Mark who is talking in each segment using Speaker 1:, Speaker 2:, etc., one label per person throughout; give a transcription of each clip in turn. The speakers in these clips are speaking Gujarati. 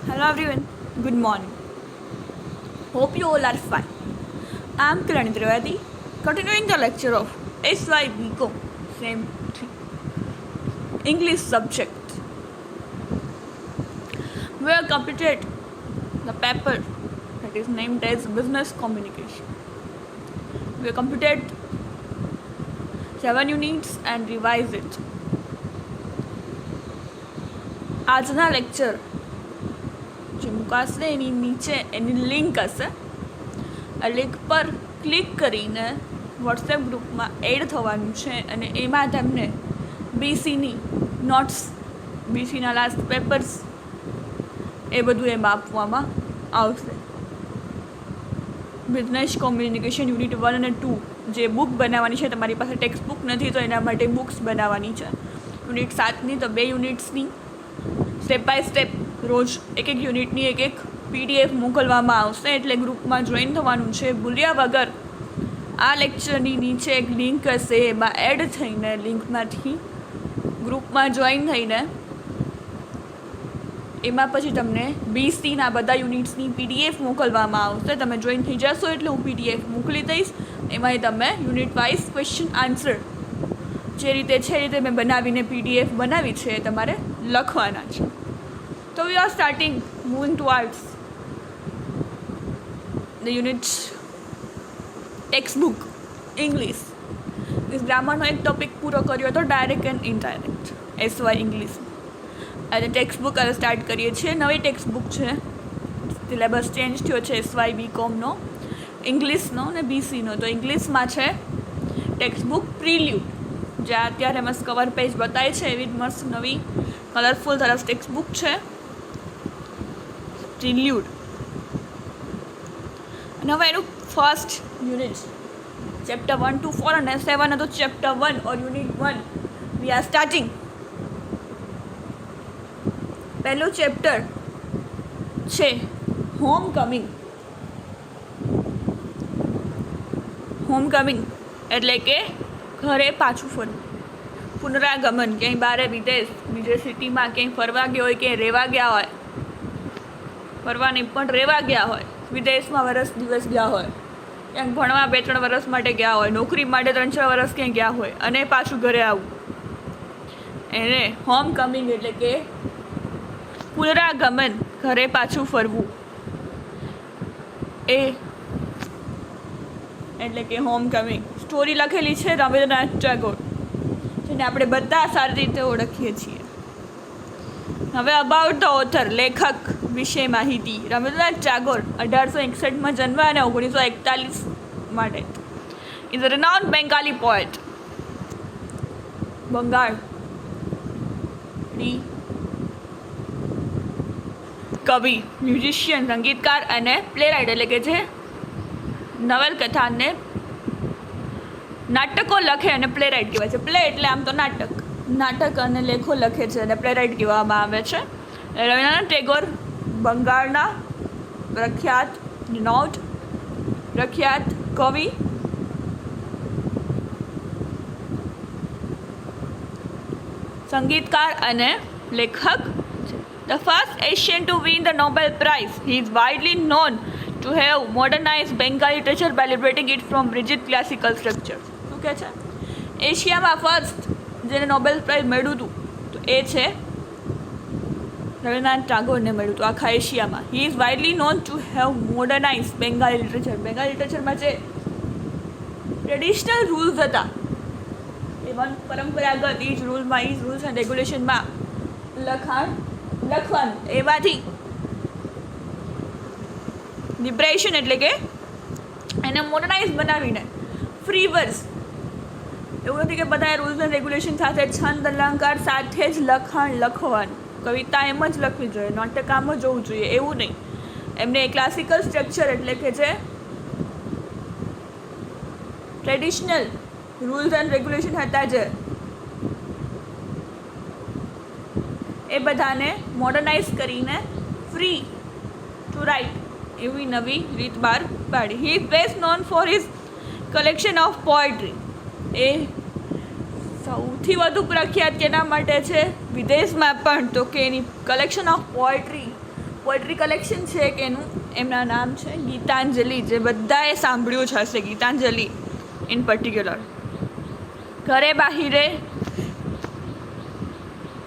Speaker 1: Hello everyone, good morning. Hope you all are fine. I am Kiran Trivedi, continuing the lecture of SY BCom, same 3, English subject. We have completed the paper that is named as Business Communication. We have completed 7 units and revised it. આજના લેક્ચર જે મુકાશે એની નીચે એની લિંક હશે. આ લિંક પર ક્લિક કરીને વોટ્સએપ ગ્રુપમાં એડ થવાનું છે અને એમાં તમને બીસીની નોટ્સ, બીસીના લાસ્ટ પેપર્સ એ બધું એમાં આપવામાં આવશે. બિઝનેસ કોમ્યુનિકેશન યુનિટ 1 અને 2 જે બુક બનાવવાની છે, તમારી પાસે ટેક્સ્ટ બુક નથી તો એના માટે બુક્સ બનાવવાની છે. યુનિટ 7ની તો 2 યુનિટ્સની સ્ટેપ બાય સ્ટેપ રોજ એક યુનિટની એક પીડીએફ મોકલવામાં આવશે. એટલે ગ્રુપમાં જોઈન થવાનું છે. ભૂલ્યા વગર આ લેક્ચરની નીચે એક લિંક હશે, એમાં એડ થઈને લિંકમાંથી ગ્રુપમાં જોઈન થઈને એમાં પછી તમને બીસીના બધા યુનિટ્સની પીડીએફ મોકલવામાં આવશે. તમે જોઈન થઈ જશો એટલે હું પીડીએફ મોકલી દઈશ. એમાં તમે યુનિટ વાઇઝ ક્વેશ્ચન આન્સર જે રીતે છે એ રીતે મેં બનાવીને પીડીએફ બનાવી છે એ તમારે લખવાના છે. So we are starting moving towards the unit textbook English. This ગ્રામરનો એક ટોપિક પૂરો કર્યો હતો, direct and indirect SY English. અને ટેક્સ્ટબુક હવે સ્ટાર્ટ કરીએ છીએ. નવી ટેક્સ્ટબુક છે, સિલેબસ ચેન્જ થયો છે SY BComનો, ઇંગ્લિશનો અને બીસીનો. તો ઇંગ્લિશમાં છે ટેક્સ્ટબુક પ્રિલ્યુડ, જે અત્યારે મસ્ત કવર પેજ બતાવે છે એવી જ મસ્ત નવી કલરફુલ સરસ ટેક્સ્ટબુક છે પ્રિલ્યુડ. અને હવે એનું ફર્સ્ટ યુનિટ ચેપ્ટર 1 to 4 અને 7 હતો chapter 1 or unit 1 we are starting. પહેલું ચેપ્ટર છે હોમ કમિંગ. હોમ કમિંગ એટલે કે ઘરે પાછું ફરવું, પુનરાગમન. ક્યાંય બહાર વિદેશ, બીજે સિટીમાં ક્યાંય ફરવા ગયા હોય, ક્યાંય રહેવા ગયા હોય, ફરવા નહીં પણ રહેવા ગયા હોય, વિદેશમાં વરસ દિવસ ગયા હોય, ક્યાંક ભણવા 2-3 વર્ષ માટે ગયા હોય, નોકરી માટે 3-4 વર્ષ ક્યાંય ગયા હોય અને પાછું ઘરે આવવું, એને હોમ કમિંગ એટલે કે પુનરાગમન, ઘરે પાછું ફરવું એ એટલે કે હોમ કમિંગ. સ્ટોરી લખેલી છે રવિન્દ્રનાથ ટાગોર, જેને આપણે બધા સારી રીતે ઓળખીએ છીએ. હવે અબાઉટ ધ ઓથર, લેખક વિશે માહિતી. રવિન્દ્રનાથ ટાગોર 1861માં જન્મ અને 1941 માટે is a renowned Bengali poet. Bengali કવિ, મ્યુઝિશિયન, સંગીતકાર અને પ્લેરાઇટ એટલે કે જે નવલકથા અને નાટકો લખે અને પ્લેરાઇટ કહેવાય છે. પ્લે એટલે આમ તો નાટક, નાટક અને લેખો લખે છે અને પ્લેરાઇટ કહેવામાં આવે છે. રવિન્દ્રનાથ ટેગોર બંગાળના પ્રખ્યાત કવિ, સંગીતકાર અને લેખક છે. The first Asian to win the Nobel Prize, he is widely known to have modernized Bengali literature by liberating it from rigid classical structures. શું કહે છે? એશિયામાં ફર્સ્ટ જેને નોબેલ પ્રાઇઝ મળ્યું હતું તો એ છે રવિન્દ્રનાથ ટાગોરને મળ્યું હતું આખા એશિયામાં. He is widely known to have modernize Bengali literature. Bengali લિટરેચરમાં જે ટ્રેડિશનલ રૂલ્સ હતા એ પરંપરાગત એ જ રૂલ્સમાં, એ જ રૂલ્સ એન્ડ રેગ્યુલેશનમાં લખવાનું, એમાંથી લિબરેશન એટલે કે એને મોડર્નાઇઝ બનાવીને ફ્રી વર્સ, એવું નથી કે બધા રૂલ્સ એન્ડ રેગ્યુલેશન સાથે છંદ અલંકાર સાથે જ લખવાનું, કવિતા એમ જ લખવી જોઈએ, નાટક આમ જ હોવું જોઈએ એવું નહીં. એમને ક્લાસિકલ સ્ટ્રક્ચર એટલે કે જે ટ્રેડિશનલ રૂલ્સ એન્ડ રેગ્યુલેશન હતા જે એ બધાને મોડર્નાઇઝ કરીને ફ્રી ટુ રાઇટ એવી નવી રીત બહાર પાડી. He is best known for his collection of poetry. એ સૌથી વધુ પ્રખ્યાત કેના માટે છે વિદેશમાં પણ, તો કે એની collection of poetry poetry collection છે કે એનું એમના નામ છે ગીતાંજલિ, જે બધાએ સાંભળ્યું જ હશે. Gitanjali in particular. Ghare Baire,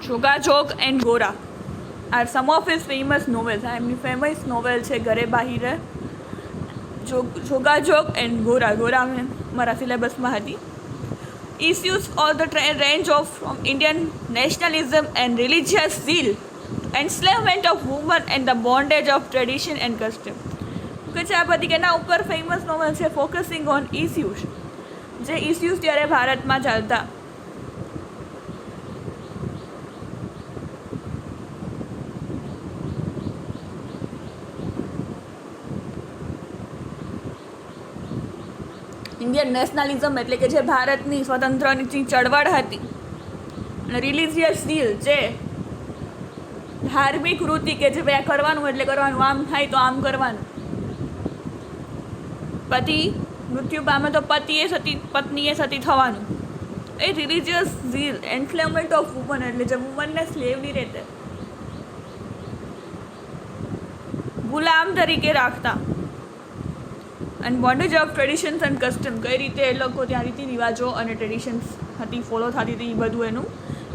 Speaker 1: Jogajog and Gora are some of his famous novels. આ એમની ફેમસ નોવેલ છે ઘરે બાહિરે, જોગાજોગ એન્ડ ગોરા. ગોરા મારા સિલેબસમાં હતી. Issues all the range of from Indian nationalism and religious zeal to enslavement of women and the bondage of tradition and custom. કે છે આ બધી કેના ઉપર ફેમસ નોવેલ છે, ફોકસિંગ ઓન ઇસ્યુઝ, જે ઇસ્યુઝ ત્યારે ભારતમાં ચાલતા. ઇન્ડિયન નેશનલિઝમ એટલે કે જે ભારતની સ્વતંત્રની ચળવળ હતી, અને રિલિજિયસ ઝીલ જે ધાર્મિક વૃત્તિ કે જે ભાઈ કરવાનું એટલે કરવાનું, આમ થાય તો આમ કરવાનું. પતિ મૃત્યુ પામે તો પત્નીએ સતી થવાનું. એ રિલિજિયસ ઝીલ, એન્સ્લેવમેન્ટ ઓફ વુમન એટલે જે વુમનને સ્લેવની રીતે ગુલામ તરીકે રાખતા. And bondage of traditions and custom, કઈ રીતે એ લોકો ત્યાં રીતિ રિવાજો અને ટ્રેડિશન્સ હતી, ફોલો થતી હતી, એ બધું એનું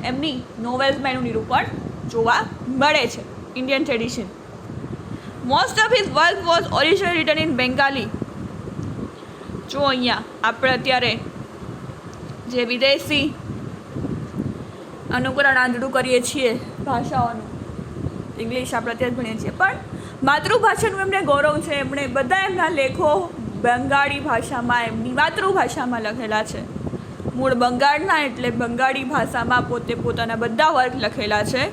Speaker 1: એમની નોવેલ્સમાં એનું નિરૂપણ જોવા મળે છે. Indian tradition. Most of his work was original return in Bengali. જો અહીંયા આપણે અત્યારે જે વિદેશી અનુકરણ આંધળું કરીએ છીએ ભાષાઓનું, ઇંગ્લિશ આપણે અત્યારે ભણીએ છીએ, પણ માતૃભાષાનું એમને ગૌરવ છે. એમણે બધા એમના લેખો બંગાળી ભાષામાં, એમની માતૃભાષામાં લખેલા છે. મૂળ બંગાળના એટલે બંગાળી ભાષામાં પોતે પોતાના બધા વર્ક લખેલા છે.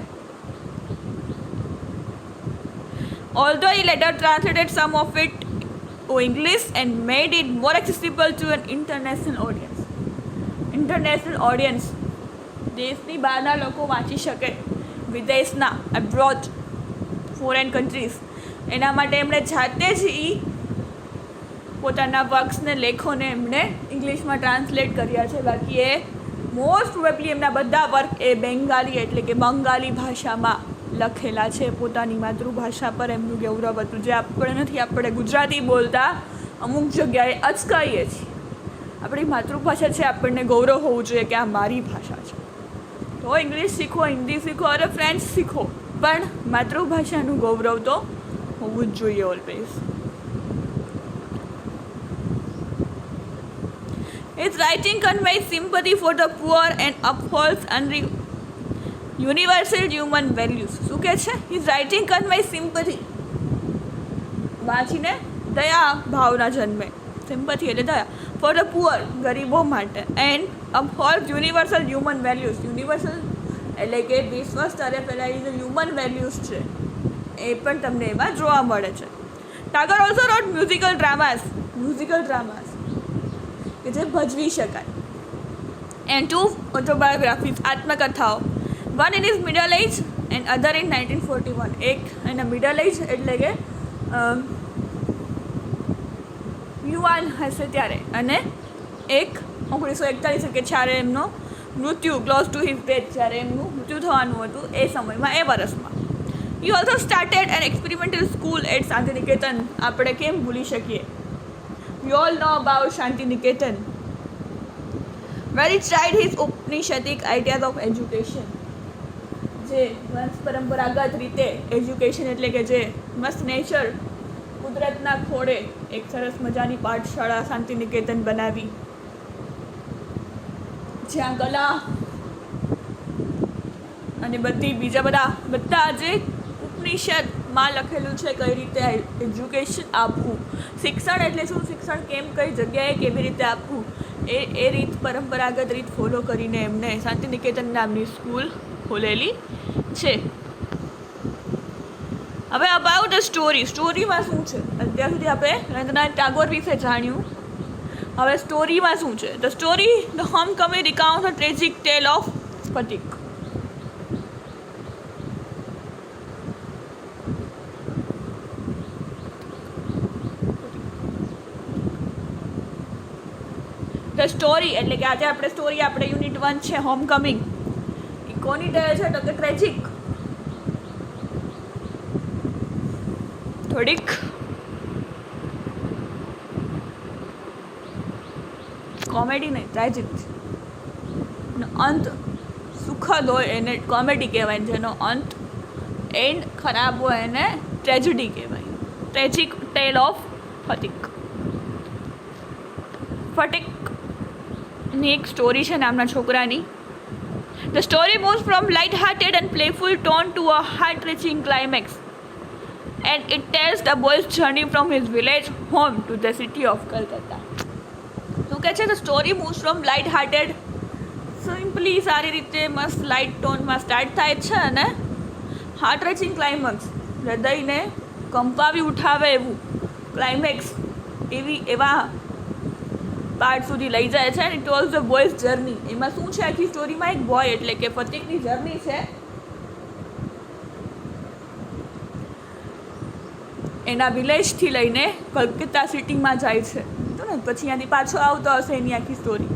Speaker 1: Although he later translated some of it to English and made it more accessible to an international audience. International audience, દેશની બહારના લોકો વાંચી શકે, વિદેશના, એબ્રોડ, ફોરેન કન્ટ્રીઝ. એના માટે એમણે જાતે જ પોતાના વર્ક્સને, લેખોને એમણે ઇંગ્લિશમાં ટ્રાન્સલેટ કર્યા છે. બાકી એ મોસ્ટ પ્રોબેબલી એમના બધા વર્ક એ બેંગાલી એટલે કે બંગાળી ભાષામાં લખેલા છે. પોતાની માતૃભાષા પર એમનું ગૌરવ હતું, જે આપણે નથી. આપણે ગુજરાતી બોલતા અમુક જગ્યાએ અચકાઈએ છીએ. આપણી માતૃભાષા છે, આપણને ગૌરવ હોવું જોઈએ કે આ મારી ભાષા છે. તો ઇંગ્લિશ શીખો, હિન્દી શીખો, અરે ફ્રેન્ચ શીખો, પણ માતૃભાષાનું ગૌરવ તો હોવું જ જોઈએ always. His writing conveys sympathy for the poor and upholds universal human values. શું કહે છે? His writing conveys sympathy, વાંચીને દયા ભાવના જન્મે. સિમ્પથી એટલે દયા. ફોર ધ પુઅર, ગરીબો માટે. And upholds universal human values. Universal એટલે કે વિશ્વ સ્તરે ફેલાયેલી જે હ્યુમન વેલ્યુઝ છે એ પણ તમને એમાં જોવા મળે છે. Tagore also wrote musical dramas કે જે ભજવી શકાય. એન્ડ 2 ઓટોબાયોગ્રાફીઝ, આત્મકથાઓ. One in his middle age and other in 1941. એક એના મિડલ એજ એટલે કે યુવાન હશે ત્યારે, અને એક 1941 કે જ્યારે એમનો મૃત્યુ, ક્લોઝ ટુ હિઝ ડેથ, જ્યારે એમનું મૃત્યુ થવાનું હતું એ સમયમાં, એ વર્ષમાં. He also started an experimental school at Shantiniketan. આપણે કેમ ભૂલી શકીએ? We all know about Shantiniketan, where he tried his Upanishadic ideas of education. જે વંશ પરંપરાગત રીતે એજ્યુકેશન એટલે કે જે મસ્ત નેચર, કુદરતના ખોળે એક સરસ મજાની પાઠશાળા શાંતિનિકેતન બનાવી, જ્યાં કલા અને બધી બીજા બધા જે ઉપનિષદમાં લખેલું છે કઈ રીતે એજ્યુકેશન આપવું, શિક્ષણ એટલે શું, શિક્ષણ કેમ, કઈ જગ્યાએ કેવી રીતે આપવું, એ રીત, પરંપરાગત રીત ફોલો કરીને એમને શાંતિનિકેતન નામની સ્કૂલ ખોલેલી છે. હવે અબાઉટ ધ સ્ટોરીમાં શું છે? અત્યાર સુધી આપણે રવીન્દ્રનાથ ટાગોર વિશે જાણ્યું. હવે સ્ટોરીમાં શું છે? The home coming recount the tragic tale of Phatik. The story એટલે કે આજે આપણે સ્ટોરી, આપણે યુનિટ 1 છે હોમ કમિંગ, એ કોની કહે છે? તો કે ટ્રેજિક થોડીક કોમેડી નહીં, ટ્રેજિક અંત સુખદ હોય એને કોમેડી કહેવાય, જેનો અંત એન્ડ ખરાબ હોય એને ટ્રેજેડી કહેવાય. Tragic tale of Phatik. ફટીકની એક સ્ટોરી છે નામના છોકરાની. The story moves from light-hearted and playful tone to a heart-wrenching climax, and it tells the boy's journey from his village home to the city of Kolkata. શું કહે છે? The story moves from light-hearted, simply સારી રીતે મસ્ત લાઇટ ટોનમાં સ્ટાર્ટ થાય છે અને હાર્ટ-રચિંગ ક્લાઇમેક્સ, હૃદયને કંપાવી ઉઠાવે એવું ક્લાઇમેક્સ એવા પાર્ટ સુધી લઈ જાય છે. And it was the boys journey. એમાં શું છે આખી સ્ટોરીમાં? એક બોય એટલે કે ફતીકની જર્ની છે. એના વિલેજથી લઈને કલકત્તા સિટીમાં જાય છે તો ને પછી ત્યાંથી પાછો આવતો હશે એની આખી સ્ટોરી.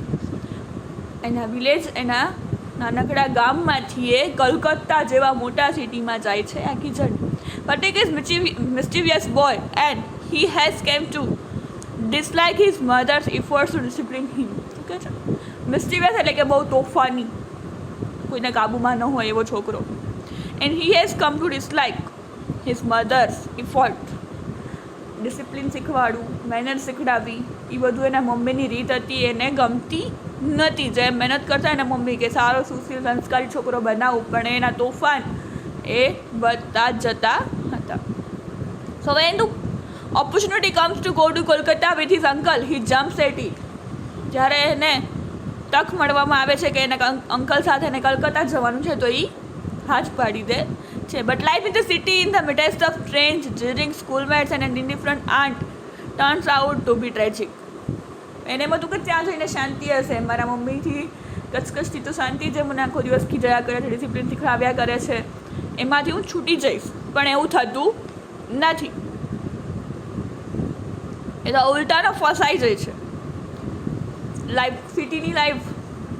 Speaker 1: એના વિલેજ, એના નાનકડા ગામમાંથી એ કલકત્તા જેવા મોટા સિટીમાં જાય છે આખી journey. Phatik is mischievous boy and he has came to dislike his mother's efforts to discipline him. Okay છે. મિસ્ચીવિયસ એટલે કે બહુ તોફાની, કોઈને કાબૂમાં ન હોય એવો છોકરો. And he has come to dislike his mother's effort. Discipline શીખવાડવું, મહેનત શીખડાવી, એ બધું એના મમ્મીની રીત હતી, એને ગમતી નથી. જેમ મહેનત કરતા એના મમ્મી કે સારો સુશીલ સંસ્કારી છોકરો બનાવવું, પણ એના તોફાન એ વધતા જતા હતા. સો when the opportunity comes to go to Kolkata with his uncle, he jumps at it. જ્યારે એને તક મળવામાં આવે છે કે એના અંકલ સાથે એને કલકત્તા જવાનું છે તો એ હાથ પાડી દે છે. But life in the city in the midst of strange jeering schoolmates and an indifferent aunt turns out to be tragic. એને બધું કે ત્યાં જઈને શાંતિ હશે, મારા મમ્મીથી કચકચથી તો શાંતિ છે, મને આખો દિવસ ખીજાયા કરે છે, ડિસિપ્લિન શીખવાડ્યા કરે છે, એમાંથી હું છૂટી જઈશ. પણ એવું થતું નથી. એ તો ઉલટાનો ફસાઈ જાય છે. લાઈફ, સિટીની લાઈફ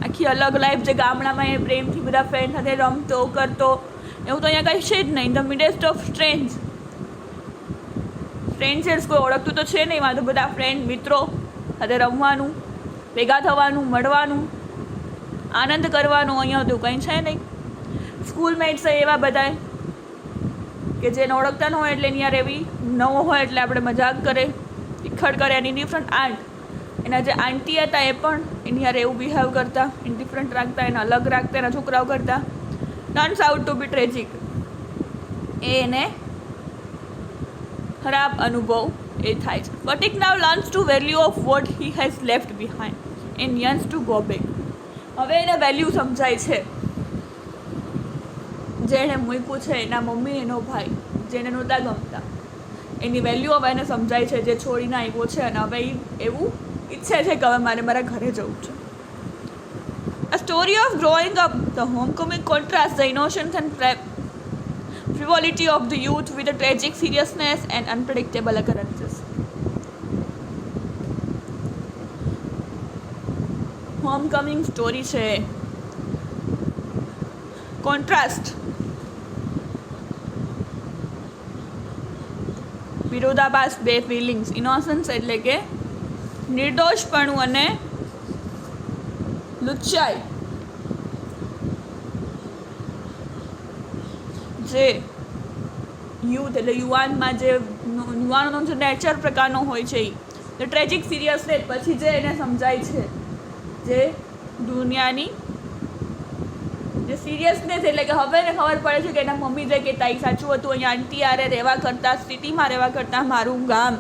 Speaker 1: આખી અલગ લાઈફ, જે ગામડામાં એ પ્રેમથી બધા ફ્રેન્ડ સાથે રમતો કરતો, એવું તો અહીંયા કંઈ છે જ નહીં. ધ મિડેસ્ટ ઓફ સ્ટ્રેન્જર્સ, કોઈ ઓળખતું તો છે નહીં, તો બધા ફ્રેન્ડ મિત્રો સાથે રમવાનું, ભેગા થવાનું, મળવાનું, આનંદ કરવાનો. અહીંયા તો કંઈ છે નહીં. સ્કૂલમેટ્સ એવા બધા કે જેને ઓળખતા ન હોય એટલે એની યાર એવી નવો હોય એટલે આપણે મજાક કરે, તિખડ કરે. એની ડિફરન્ટ આંટ, એના જે આંટી હતા એ પણ એની યાર એવું બિહેવ કરતા, ઇન્ડિફરન્ટ રાખતા, એને અલગ રાખતા એના છોકરાઓ કરતા. Turns out to be tragic. એને ખરાબ અનુભવ એ થાય છે. Phatik now learns to value of what he has left behind and yearns to go back. હવે એને વેલ્યુ સમજાય છે, જેણે મૂક્યું છે એના મમ્મી, એનો ભાઈ, જેને નહોતા ગમતા, એની વેલ્યુ હવે એને સમજાય છે, જે છોડીને આવ્યો છે. અને હવે એવું ઈચ્છે છે કે હવે મારે મારા ઘરે જવું છે. A story of growing up, the homecoming contrasts the innocence and frivolity of the youth with the tragic seriousness and unpredictable occurrences. Homecoming story છે. કોન્ટ્રાસ્ટ, વિરોધાભાસ બે ફિલિંગ્સ. ઇનોસન્સ એટલે કે નિર્દોષપણું અને લુચ્ચાઈ. જે યુથ એટલે યુવાનમાં જે યુવાનોનો જે નેચર પ્રકારનો હોય છે એ ટ્રેજિક સિરિયસનેસ પછી જે એને સમજાય છે, જે દુનિયાની જે સિરિયસનેસ એટલે કે હવે એને ખબર પડે છે કે એના મમ્મી જે કહેતા એ સાચું હતું. અહીંયા આંટી આરે રહેવા કરતાં, સિટીમાં રહેવા કરતાં મારું ગામ,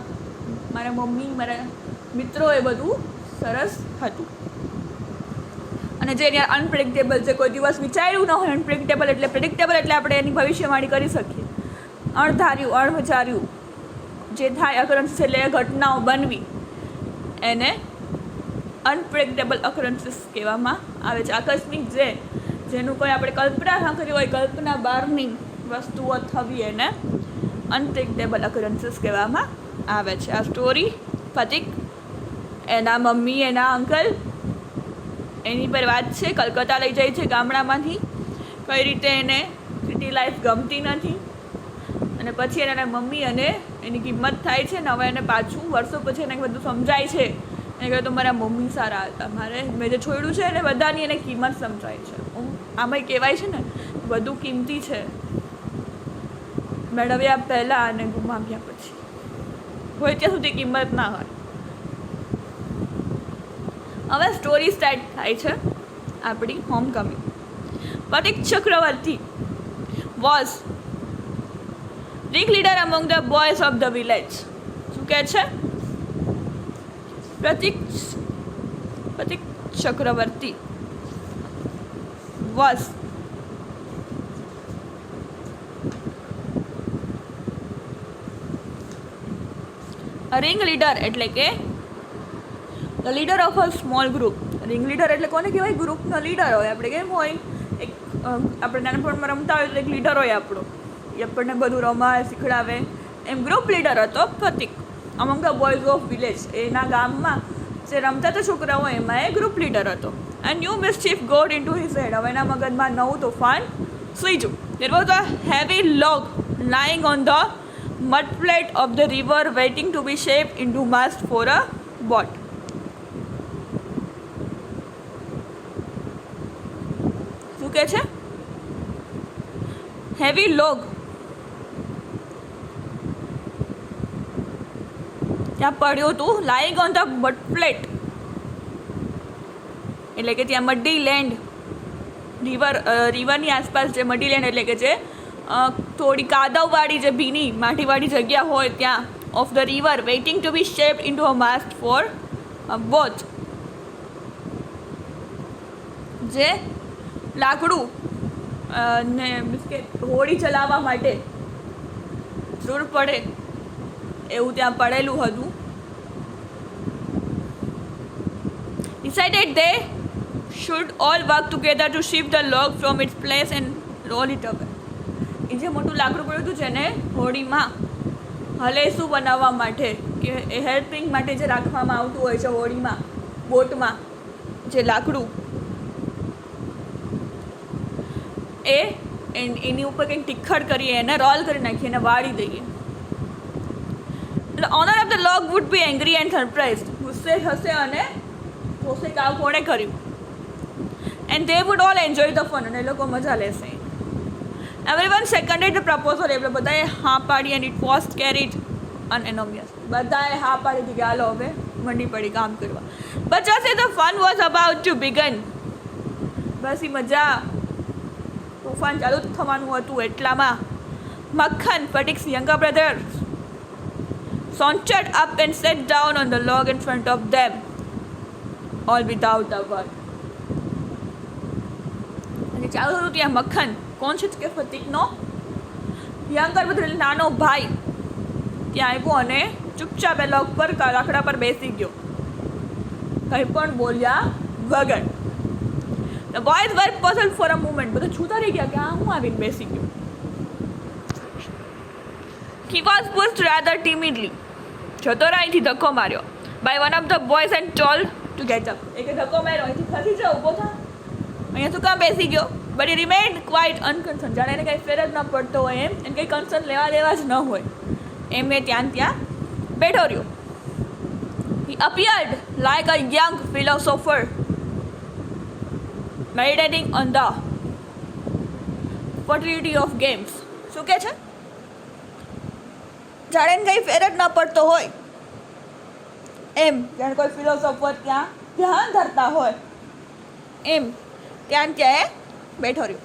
Speaker 1: મારા મમ્મી, મારા મિત્રો એ બધું સરસ હતું. અને જે અહીંયા અનપ્રેડિક્ટેબલ છે, કોઈ દિવસ વિચાર્યું ન હોય. અનપ્રેડિક્ટેબલ એટલે પ્રેડિક્ટેબલ એટલે આપણે એની ભવિષ્યવાણી કરી શકીએ. અણધાર્યું, અણવિચાર્યું જે થાય અકરન્સીસ એટલે ઘટનાઓ બનવી, એને અનપ્રેડિક્ટેબલ અકરન્સીસ કહેવામાં આવે છે. આકસ્મિક જેનું કોઈ આપણે કલ્પના ન કરી હોય, કલ્પના બહારની વસ્તુઓ થવી, એને અનપ્રેડિક્ટેબલ અકરન્સીસ કહેવામાં આવે છે. આ સ્ટોરી ફતીક, એના મમ્મી, એના અંકલ, એની પર વાત છે. કલકત્તા લઈ જાય છે ગામડામાંથી, કઈ રીતે એને સિટી લાઈફ ગમતી નથી, અને પછી એના મમ્મી અને એની કિંમત થાય છે ને હવે એને પાછું વર્ષો પછી એને બધું સમજાય છે. એને કહે તો મારા મમ્મી સારા હતા, મેં જે છોડ્યું છે એને બધાની એને કિંમત સમજાય છે. આમાંય કહેવાય છે ને બધું કિંમતી છે, મેળવ્યા પહેલાં અને ગુમાવ્યા પછી હોય ત્યાં સુધી કિંમત ના હોય. હવે સ્ટોરી સ્ટાર્ટ થાય છે આપણી homecoming. Pratik Chakraborty was ring leader among the boys of the village. શું કહે છે? પ્રતીક ચક્રવર્તી વોઝ રિંગ લીડર એટલે કે the leader of a small group. Ring leader એટલે કોને કહેવાય? ગ્રુપનો લીડર હોય. આપણે કેમ હોય, એક આપણે નાનપણમાં રમતા હોય તો એક લીડર હોય આપણો, એ આપણને બધું રમાય શીખડાવે. એમ ગ્રુપ લીડર હતો Pratik among the boys of village. એના ગામમાં જે રમતા હતા છોકરાઓ એમાં એ ગ્રુપ લીડર હતો. And new mischief got into his head. હવે એના મગજમાં નવું તોફાન સૂઈજું. There was a heavy log lying on the mud flat of the river waiting to be shaped into mast for a boat. શું કહે છે? હેવી લોગ ત્યાં પડ્યું હતું. Lying on the mud flat એટલે કે ત્યાં મડી લેન્ડ, રિવરની આસપાસ જે મડી લેન્ડ એટલે કે જે થોડી કાદવવાળી જે ભીની માટીવાળી જગ્યા હોય ત્યાં, of the river waiting to be shaped into a mast for boat. જે લાકડું ને મીન્સ કે હોડી ચલાવવા માટે જરૂર પડે એવું ત્યાં પડેલું હતું. Decided they should all work together to shift the log from its place and roll it away. એ જે મોટું લાકડું પડ્યું હતું જેને હોડીમાં હલેસું બનાવવા માટે કે એ હેલ્પિંગ માટે જે રાખવામાં આવતું હોય છે હોડીમાં, બોટમાં જે લાકડું, એની ઉપર કંઈક ટિખડ કરીએ, એને રોલ કરી નાખીએ, એને વાળી દઈએ. The owner of the log would be angry and surprised. ગુસ્સે હશે અને જોશે કે આ કોણે કર્યું. And they would all enjoy the fun. અને એ લોકો મજા લેશે. Everyone seconded the proposal. એટલે બધાએ હા પાડી and it was carried unanimously. બધાએ હા પાડી હતી કે હાલો હવે મંડી પડી કામ કરવા. But just as the fun was about to begin, બસ એ મજા તોફાન ચાલુ થવાનું હતું એટલામાં મક્ખન, પ્રતીક's younger brother, sauntered up and sat down on the log in front of them, all without a word. અને ચાલુ હતું ત્યાં મક્ખન, કોણ છે કે પ્રતીકનો યંગર બ્રધર, નાનો ભાઈ, ત્યાં આવ્યો અને ચૂપચાપ એ લોગ પર લાકડા પર બેસી ગયો, કંઈ પણ બોલ્યા વગર. The boys were puzzled for a moment. બધા છૂટા રહી ગયા કે આ હું આવીને બેસી ગયો. He was pushed rather timidly. ચતુરાઈથી ધક્કો માર્યો by one of the boys and told to get up. એકે ધક્કો માર્યો, અહીંથી ખસી જા, ઊભો થા, અહીંયા શું કામ બેસી ગયો? But he remained quite unconcerned. જાણે એને કંઈ ફેર જ ન પડતો હોય એમ, એને કંઈ કન્સર્ન લેવા દેવા જ ન હોય એમ એ ત્યાં બેઠો રહ્યો. He appeared like a young philosopher meditating on the futility of games. શું કહે છે? જાણે એને કંઈ ફેર જ ન પડતો હોય એમ, જાણે કોઈ ફિલોસોફર ત્યાં ધ્યાન ધરતા હોય એમ ત્યાં બેઠો રહ્યો.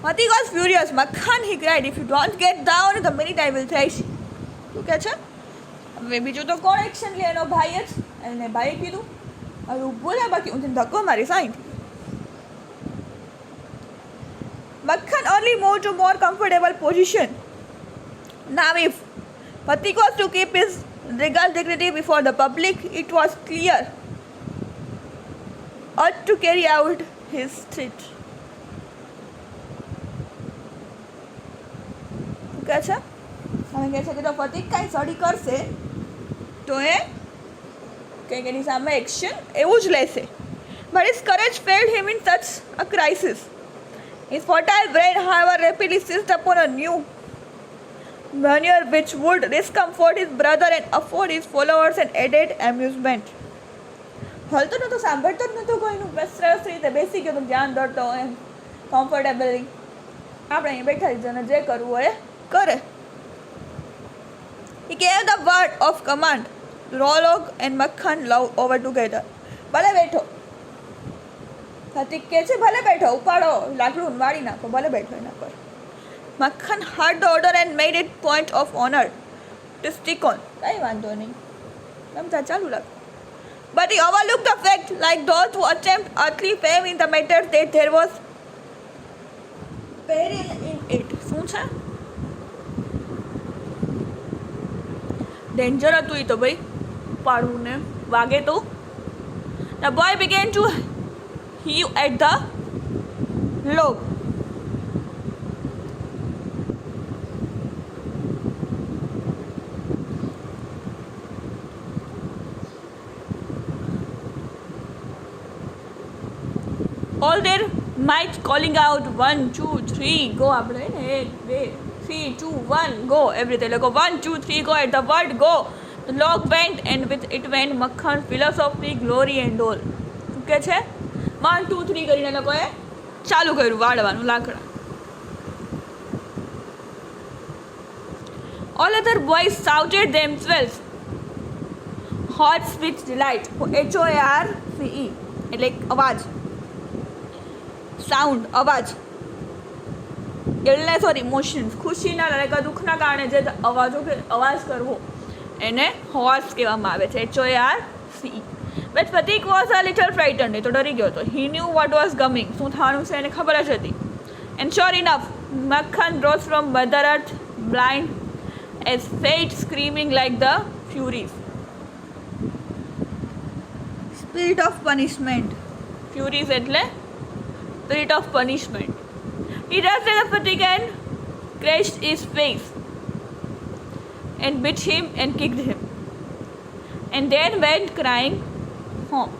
Speaker 1: Pratik was furious. Makhan, he cried, if you don't get down the minute I will thrash you. શું કહે છે? હવે બીજું તો કોણ એક્શન લે? એનો ભાઈ જ. એને ભાઈએ કીધું હવે ઊભો લે, બાકી હું તને ધક્કો મારીશ અહીંથી. Makhan only moved to more comfortable position. Now if Pratik was to keep his regal dignity before the public, it was clear ought to carry out his threat. કહે છે હવે કહે છે કે જો પ્રતીક કાંઈ સડી કરશે તો એ કંઈક એની સામે એક્શન એવું જ લેશે. But his courage failed him in such a crisis. His fertile brain, however, rapidly seized upon a new manure which would discomfort his brother and afford his followers an added amusement. હલતો નહોતો, સાંભળતો જ નહોતો કોઈનું, બસ સરસ રીતે બેસી ગયો તો ધ્યાન ધરતો એમ કમ્ફર્ટેબલી. આપણે અહીં બેઠા જ અને જે કરવું હોય કરે. He gave the word of command. Rolog and Makhan loved over together. ભલે બેઠો. પ્રતિક કહે છે ભલે બેઠો, ઉપાડો લાકડું વાળી નાખો, ભલે બેઠો એના પર. Makhan heard the order and made it point of honor to stick on. કંઈ વાંધો નહીં, રમતા ચાલુ રાખો. But he overlooked the fact, like those who attempt earthly fame in the matter, that there was peril in it. શું છે? ડેન્જર હતું એ તો ભાઈ, પાડવું ને વાગે તો. The boy began to heave at the log. All their might calling out 1, 2, 3 go. આપણે ને 1, 2, 3, 2, 1 go. everything like 1, 2, 3 go. At the word go, the log went and with it went Makhan, philosophy, glory and all. કે છે 1, 2, 3 કરીને લોકોએ ચાલુ કર્યું વાળવાનું લાકડા. All other boys shouted themselves hoarse with delight. HOARCE એટલે અવાજ, સાઉન્ડ, અવાજ એટલે સોરી ઇમોશન્સ, ખુશીના કે દુઃખના કારણે જે અવાજ કરવો એને હોર્સ કહેવામાં આવે છે. HOARCE. But Pratik was a little frightened. એ તો ડરી ગયો હતો. He knew what was coming. શું થવાનું છે એને ખબર જ હતી. And sure enough, Makhan rose from Mother Earth blind as fate, screaming like the Furies. Spirit of punishment. Furies એટલે spirit of punishment. He rushed at Pratik and crushed his face and bit him and kicked him, and then went crying home.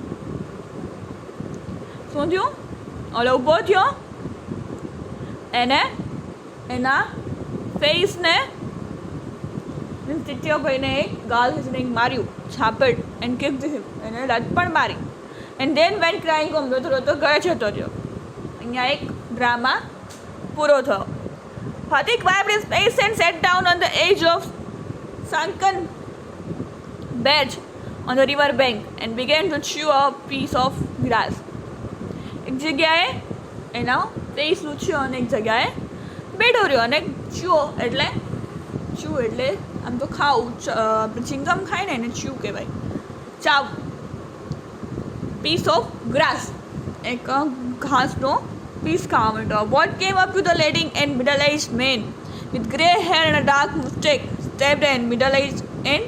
Speaker 1: શું થયું? ઓલો ઊભો થયો એને એના ફેસને ચિત્યાભાઈને એક ગાલ ખીચીને માર્યું, છાપડ, એન્ડ કિક્ડ હિમ, એને લાત પણ મારી, and then went crying home, રોતો રોતો ઘરે જતો રહ્યો. અહીંયા એક ડ્રામા પૂરો થયો. Pratik wiped his face and sat down on the edge of sunken bench on the river bank and began to chew a piece of grass. એક જગ્યાએ એનો ફેસ લૂછ્યો અને એક જગ્યાએ બેઠો રહ્યો અને ચ્યુ એટલે આમ તો ખાવું, આપણે ચિંગમ ખાય ને એને ચ્યુ કહેવાય, ચાવ. પીસ ઓફ ગ્રાસ, એક ઘાસનો પીસ ખાવા માંડ્યો. What came up to the leading and middle-aged man with grey hair and a dark mustache stepped and middle-aged and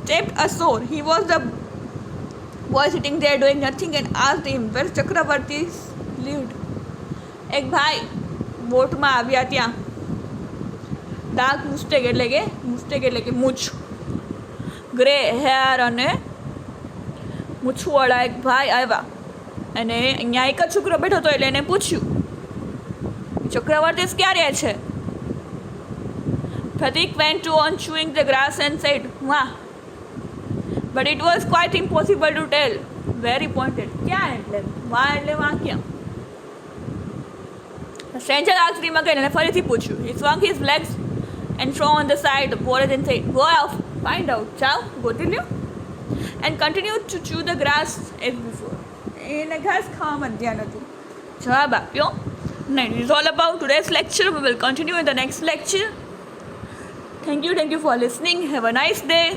Speaker 1: stepped ashore. He was the boy sitting there doing nothing and asked him where Chakravarti lived. એક ભાઈ બોટમાં આવ્યા ત્યાં. ડાર્ક મુસ્ટેક એટલે કે મૂછ, ગ્રે હેર અને મૂછવાળા એક ભાઈ આવ્યા અને અહીંયા એક જ છોકરો બેઠો હતો એટલે એને પૂછ્યું ચક્રવર્તી ક્યારે છે? Pratik went on chewing the grass and said, "Wah." But it was quite impossible to tell. Very pointed. ક્યાં એટલે વાહ એટલે વાહ ક્યાં? The stranger asked him again and ફરીથી પૂછ્યું. He swung his legs and threw on the side of forest and said, "Go off, find out." ચાવ ગોતી લ્યો. And continued to chew the grass as before. એને ઘાસ ખાવામાં ધ્યાન હતું. જવાબ આપ્યો નહીં. It is all about today's lecture. We will continue in the next lecture. Thank you for listening. Have a nice day.